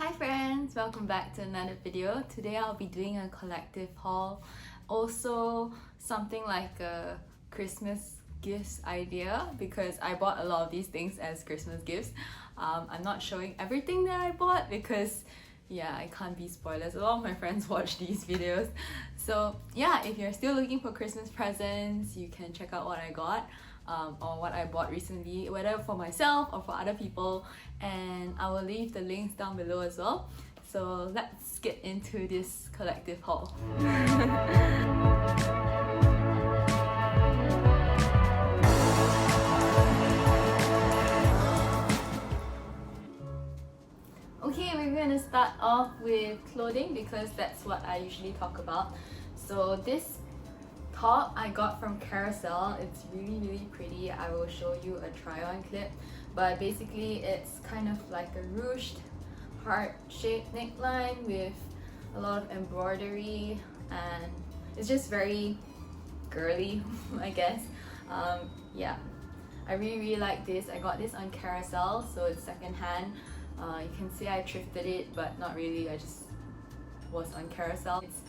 Hi friends, welcome back to another video. Today I'll be doing a collective haul, also something like a Christmas gifts idea because I bought a lot of these things as Christmas gifts. I'm not showing everything that I bought because yeah, I can't be spoilers. A lot of my friends watch these videos. So yeah, if you're still looking for Christmas presents, you can check out what I got. Or what I bought recently, whether for myself or for other people, and I will leave the links down below as well. So let's get into this collective haul. Okay, we're gonna start off with clothing because that's what I usually talk about. So this top I got from Carousel. It's really pretty. I will show you a try-on clip, but basically it's kind of like a ruched heart-shaped neckline with a lot of embroidery, and it's just very girly I guess. Yeah, I really like this. I got this on Carousel, so it's secondhand. You can see I thrifted it, but not really. I just was on Carousel. It's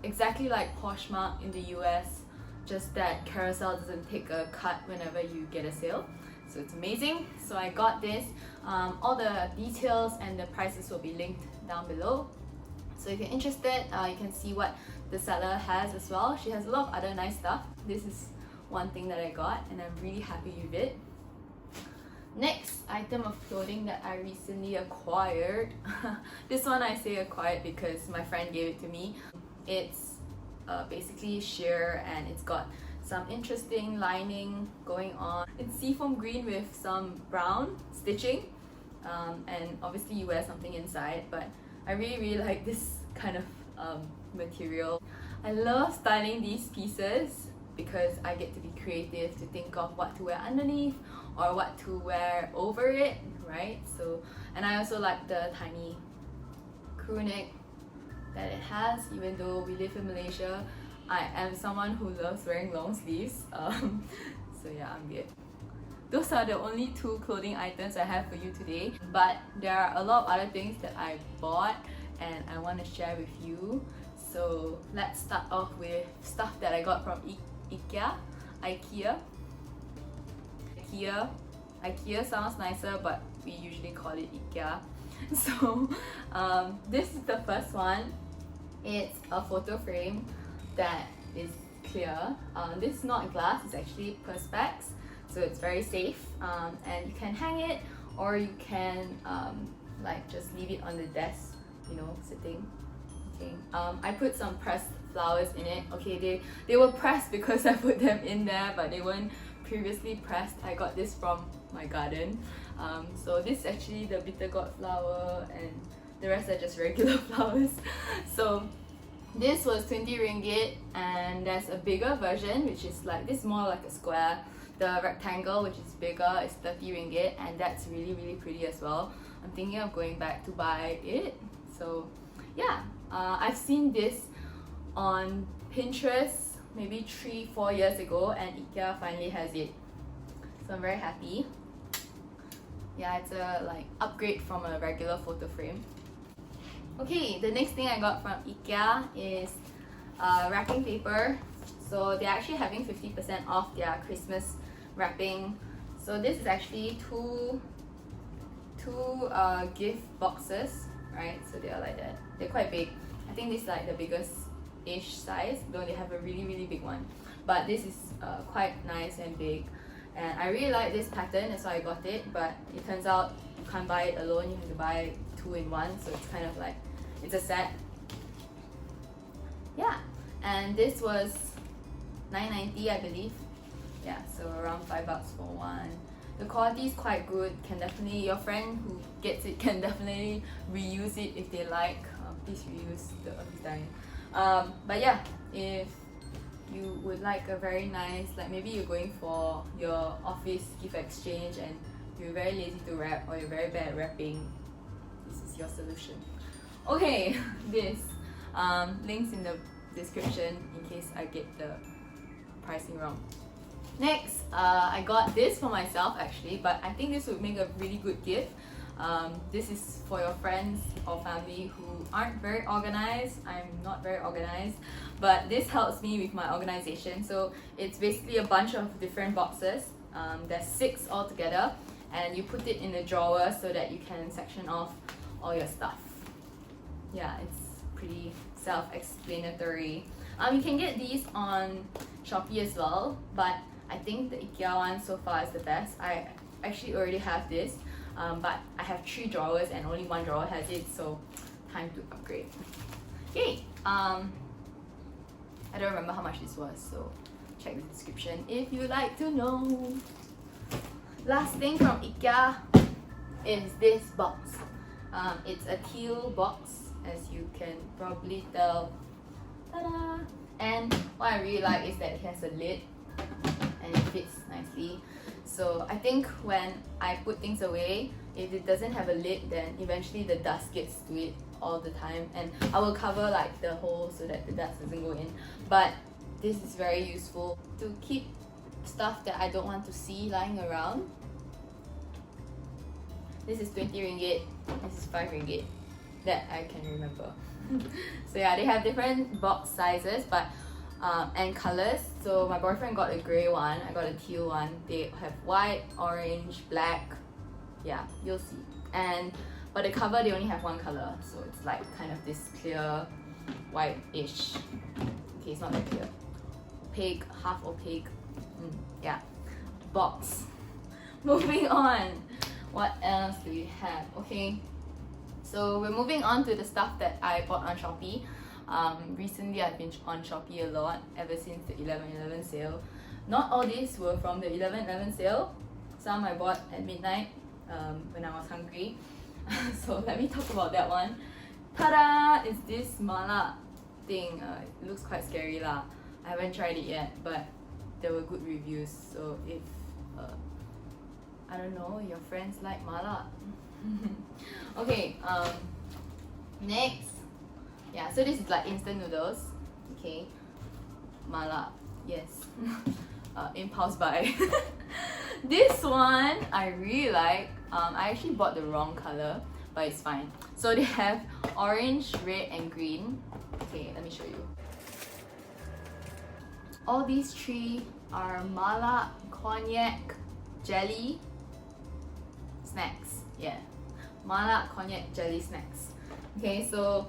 exactly like Poshmark in the US, just that Carousel doesn't take a cut whenever you get a sale. So it's amazing. So I got this. All the details and the prices will be linked down below. So if you're interested, you can see what the seller has as well. She has a lot of other nice stuff. This is one thing that I got and I'm really happy with it. Next item of clothing that I recently acquired. This one I say acquired because my friend gave it to me. It's basically sheer and it's got some interesting lining going on. It's seafoam green with some brown stitching, and obviously you wear something inside, but I really like this kind of material. I love styling these pieces because I get to be creative to think of what to wear underneath or what to wear over it, right? So, and I also like the tiny crew neck that it has. Even though we live in Malaysia, I am someone who loves wearing long sleeves. So yeah, I'm good. Those are the only two clothing items I have for you today, but there are a lot of other things that I bought and I want to share with you. So let's start off with stuff that I got from IKEA. IKEA sounds nicer, but we usually call it IKEA. So this is the first one. It's a photo frame that is clear. This is not glass, it's actually perspex, so it's very safe, and you can hang it or you can like just leave it on the desk, you know, sitting. Okay. I put some pressed flowers in it. Okay, they were pressed because I put them in there, but they weren't previously pressed. I got this from my garden. So this is actually the bitter gourd flower and the rest are just regular flowers. So this was 20 ringgit, and there's a bigger version which is like this, more like a square. The rectangle, which is bigger, is 30 ringgit, and that's really pretty as well. I'm thinking of going back to buy it. So yeah, I've seen this on Pinterest maybe 3-4 years ago, and IKEA finally has it. So I'm very happy. Yeah, it's a like upgrade from a regular photo frame. Okay, the next thing I got from IKEA is wrapping paper. So they're actually having 50% off their Christmas wrapping. So this is actually two gift boxes, right? So they are like that. They're quite big. I think this is like the biggest-ish size, though they have a really big one. But this is quite nice and big. And I really like this pattern, that's why I got it, but it turns out you can't buy it alone, you have to buy 2 in 1, so it's kind of like, it's a set. Yeah, and this was $9.90 I believe. Yeah, so around $5 for one. The quality is quite good, can definitely, your friend who gets it can definitely reuse it if they like. Please reuse the design. But yeah, if you would like a very nice, like maybe you're going for your office gift exchange and you're very lazy to wrap or you're very bad at wrapping, this is your solution. Okay, this links in the description in case I get the pricing wrong. Next, I got this for myself actually, but I think this would make a really good gift. This is for your friends or family who aren't very organized. I'm not very organized, but this helps me with my organization. So it's basically a bunch of different boxes. There's 6 altogether, and you put it in a drawer so that you can section off all your stuff. Yeah, it's pretty self-explanatory. You can get these on Shopee as well, but I think the IKEA one so far is the best. I actually already have this, but I have 3 drawers and only 1 drawer has it, so time to upgrade. Yay! I don't remember how much this was, so check the description if you like to know. Last thing from IKEA is this box. It's a teal box, as you can probably tell. Ta-da! And what I really like is that it has a lid and it fits nicely. So I think when I put things away, if it doesn't have a lid, then eventually the dust gets to it all the time, and I will cover like the hole so that the dust doesn't go in. But this is very useful to keep stuff that I don't want to see lying around. This is 20 ringgit, this is 5 ringgit, that I can remember. So yeah, they have different box sizes but and colors. So my boyfriend got a grey one, I got a teal one. They have white, orange, black. Yeah, you'll see. But the cover, they only have 1 color, so it's like kind of this clear white-ish. Okay, it's not that clear. Opaque, half opaque. Yeah, box. Moving on. What else do we have? Okay, so we're moving on to the stuff that I bought on Shopee. Recently I've been on Shopee a lot ever since the 11/11 sale. Not all these were from the 11/11 sale. Some I bought at midnight when I was hungry. So let me talk about that one. Ta-da! It's this mala thing. It looks quite scary lah. I haven't tried it yet, but there were good reviews. So if I don't know, your friends like mala. Okay, next. Yeah, so this is like instant noodles. Okay, mala, yes. Impulse buy. This one I really like. I actually bought the wrong color, but it's fine. So they have orange, red and green. Okay, let me show you. All these 3 are mala cognac jelly snacks. Yeah, mala cognac jelly snacks. Okay, so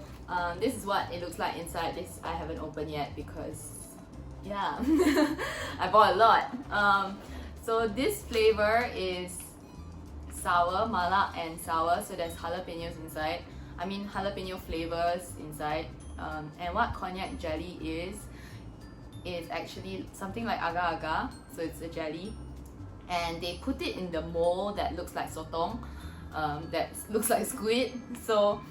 this is what it looks like inside. This I haven't opened yet because yeah, I bought a lot. So this flavor is sour, mala and sour, so there's jalapenos inside. I mean jalapeno flavors inside. And what cognac jelly is actually something like agar-agar, so it's a jelly. And they put it in the mold that looks like sotong, that looks like squid. So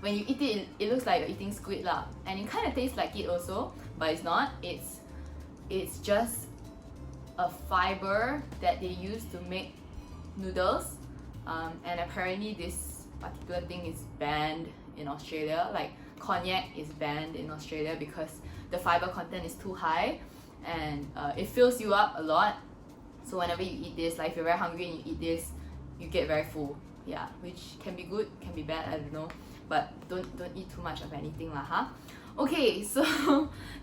when you eat it, it looks like you're eating squid lah. And it kind of tastes like it also, but it's not. It's just a fiber that they use to make noodles. And apparently this particular thing is banned in Australia. Like cognac is banned in Australia because the fiber content is too high and it fills you up a lot. So whenever you eat this, like if you're very hungry and you eat this, you get very full. Yeah, which can be good, can be bad, I don't know. But don't eat too much of anything lah, huh? Okay, so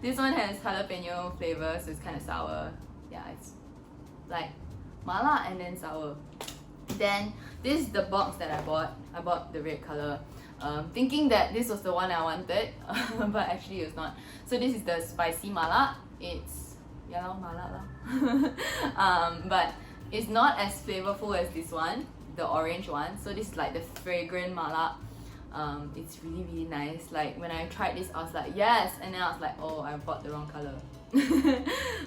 this one has jalapeno flavor, so it's kind of sour. Yeah, it's like mala and then sour. Then this is the box that I bought. I bought the red color, thinking that this was the one I wanted, but actually it's not. So this is the spicy mala. It's yellow mala lah. But it's not as flavorful as this one, the orange one. So this is like the fragrant mala. It's really really nice. Like when I tried this, I was like yes, and then I was like, oh, I bought the wrong color.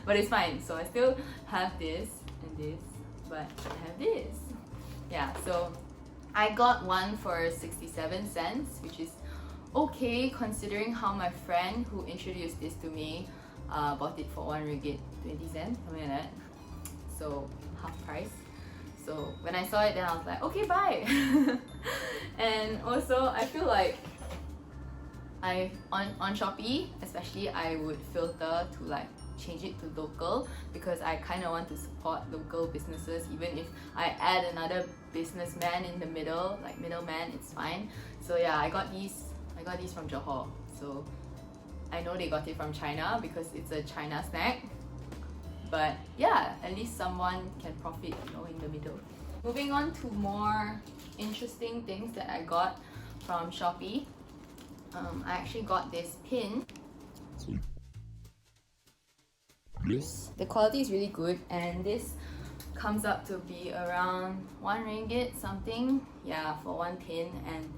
But it's fine. So I still have this and this, but I have this. Yeah, so I got one for 67 cents, which is okay considering how my friend who introduced this to me bought it for 1 ringgit 20 cents, something like that. So half price. So when I saw it, then I was like, okay, buy. And also I feel like on Shopee especially, I would filter to like change it to local because I kind of want to support local businesses. Even if I add another businessman in the middle, like middleman, it's fine. So yeah, I got these from Johor. So I know they got it from China because it's a China snack. But yeah, at least someone can profit, you know, in the middle. Moving on to more interesting things that I got from Shopee. I actually got this pin. The quality is really good, and this comes up to be around 1 ringgit something, yeah, for one pin, and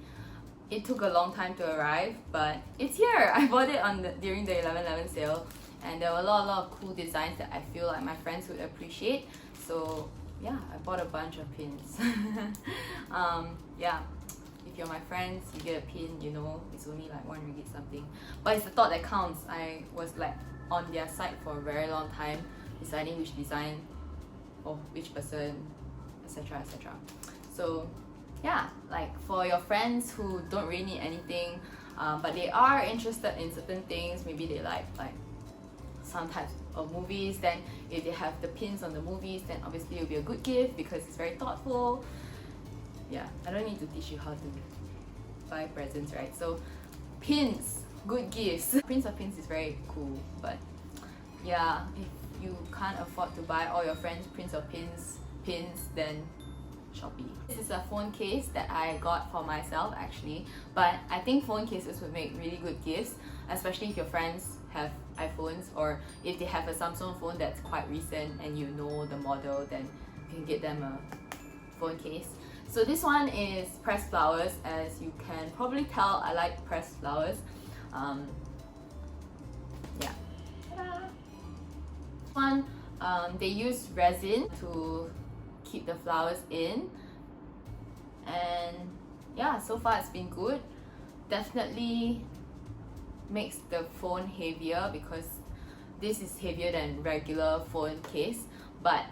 it took a long time to arrive, but it's here. I bought it during the 11/11 sale, and there were a lot of cool designs that I feel like my friends would appreciate. So yeah, I bought a bunch of pins. Yeah, if you're my friends, you get a pin, you know, it's only like 1 ringgit something, but it's the thought that counts. I was like on their site for a very long time, deciding which design for which person, etc, etc. So yeah, like for your friends who don't really need anything, but they are interested in certain things, maybe they like some types of movies, then if they have the pins on the movies, then obviously it will be a good gift because it's very thoughtful. Yeah, I don't need to teach you how to buy presents, right? So pins, good gifts. Prints of pins is very cool, but yeah, if you can't afford to buy all your friends prints of pins, then Shopee. This is a phone case that I got for myself actually, but I think phone cases would make really good gifts, especially if your friends have iPhones, or if they have a Samsung phone that's quite recent and you know the model, then you can get them a phone case. So this one is pressed flowers. As you can probably tell, I like pressed flowers. Yeah. Ta-da! One, they use resin to keep the flowers in, and yeah, so far it's been good. Definitely makes the phone heavier because this is heavier than regular phone case, but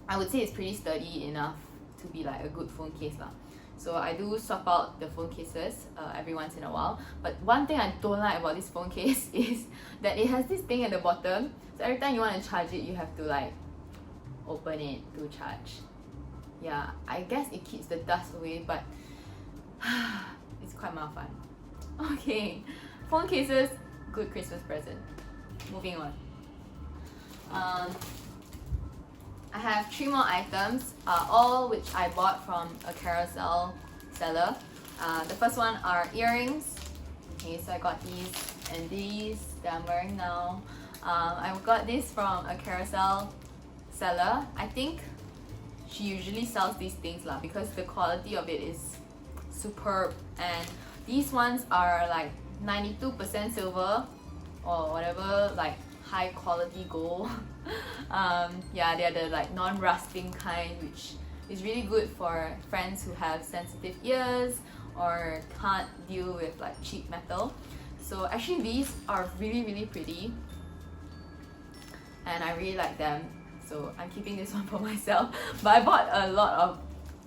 I would say it's pretty sturdy enough to be like a good phone case lah. So I do swap out the phone cases every once in a while. But one thing I don't like about this phone case is that it has this thing at the bottom. So every time you want to charge it, you have to like open it to charge. Yeah, I guess it keeps the dust away, but it's quite mafan. Okay, phone cases, good Christmas present. Moving on. I have 3 more items, all which I bought from a carousel seller. The first one are earrings. Okay, so I got these and these that I'm wearing now. I got this from a carousel seller. I think she usually sells these things lah because the quality of it is superb, and these ones are like 92% silver or whatever, like high quality gold. Yeah, they're the like non-rusting kind, which is really good for friends who have sensitive ears or can't deal with like cheap metal. So actually these are really pretty and I really like them, so I'm keeping this one for myself. But I bought a lot of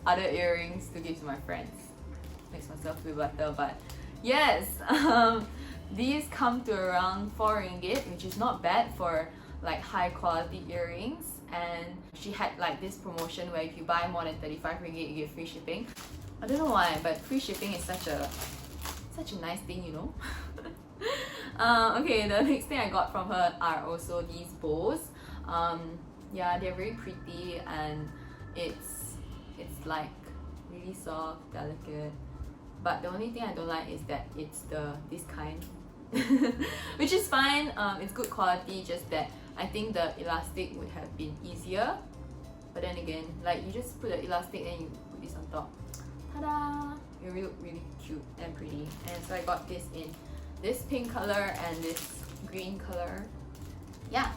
other earrings to give to my friends. Makes myself feel better, but yes. These come to around 4 ringgit, which is not bad for like high quality earrings. And she had like this promotion where if you buy more than 35 ringgit, you get free shipping. I don't know why, but free shipping is such a nice thing, you know. Okay, the next thing I got from her are also these bows. Yeah, they're very pretty and it's like really soft, delicate. But the only thing I don't like is that it's this kind. Which is fine, it's good quality, just that I think the elastic would have been easier. But then again, like you just put the elastic and you put this on top. Ta-da! It look really cute and pretty. And so I got this in this pink color and this green color. Yeah,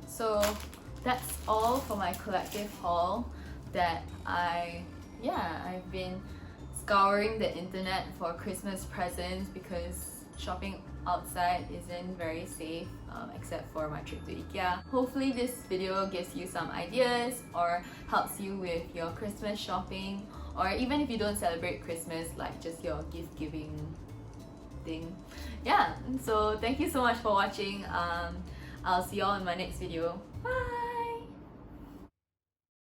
so that's all for my collective haul that I've been scouring the internet for Christmas presents because shopping outside isn't very safe, except for my trip to IKEA. Hopefully this video gives you some ideas or helps you with your Christmas shopping, or even if you don't celebrate Christmas, like just your gift giving thing. Yeah, so thank you so much for watching. I'll see you all in my next video. Bye!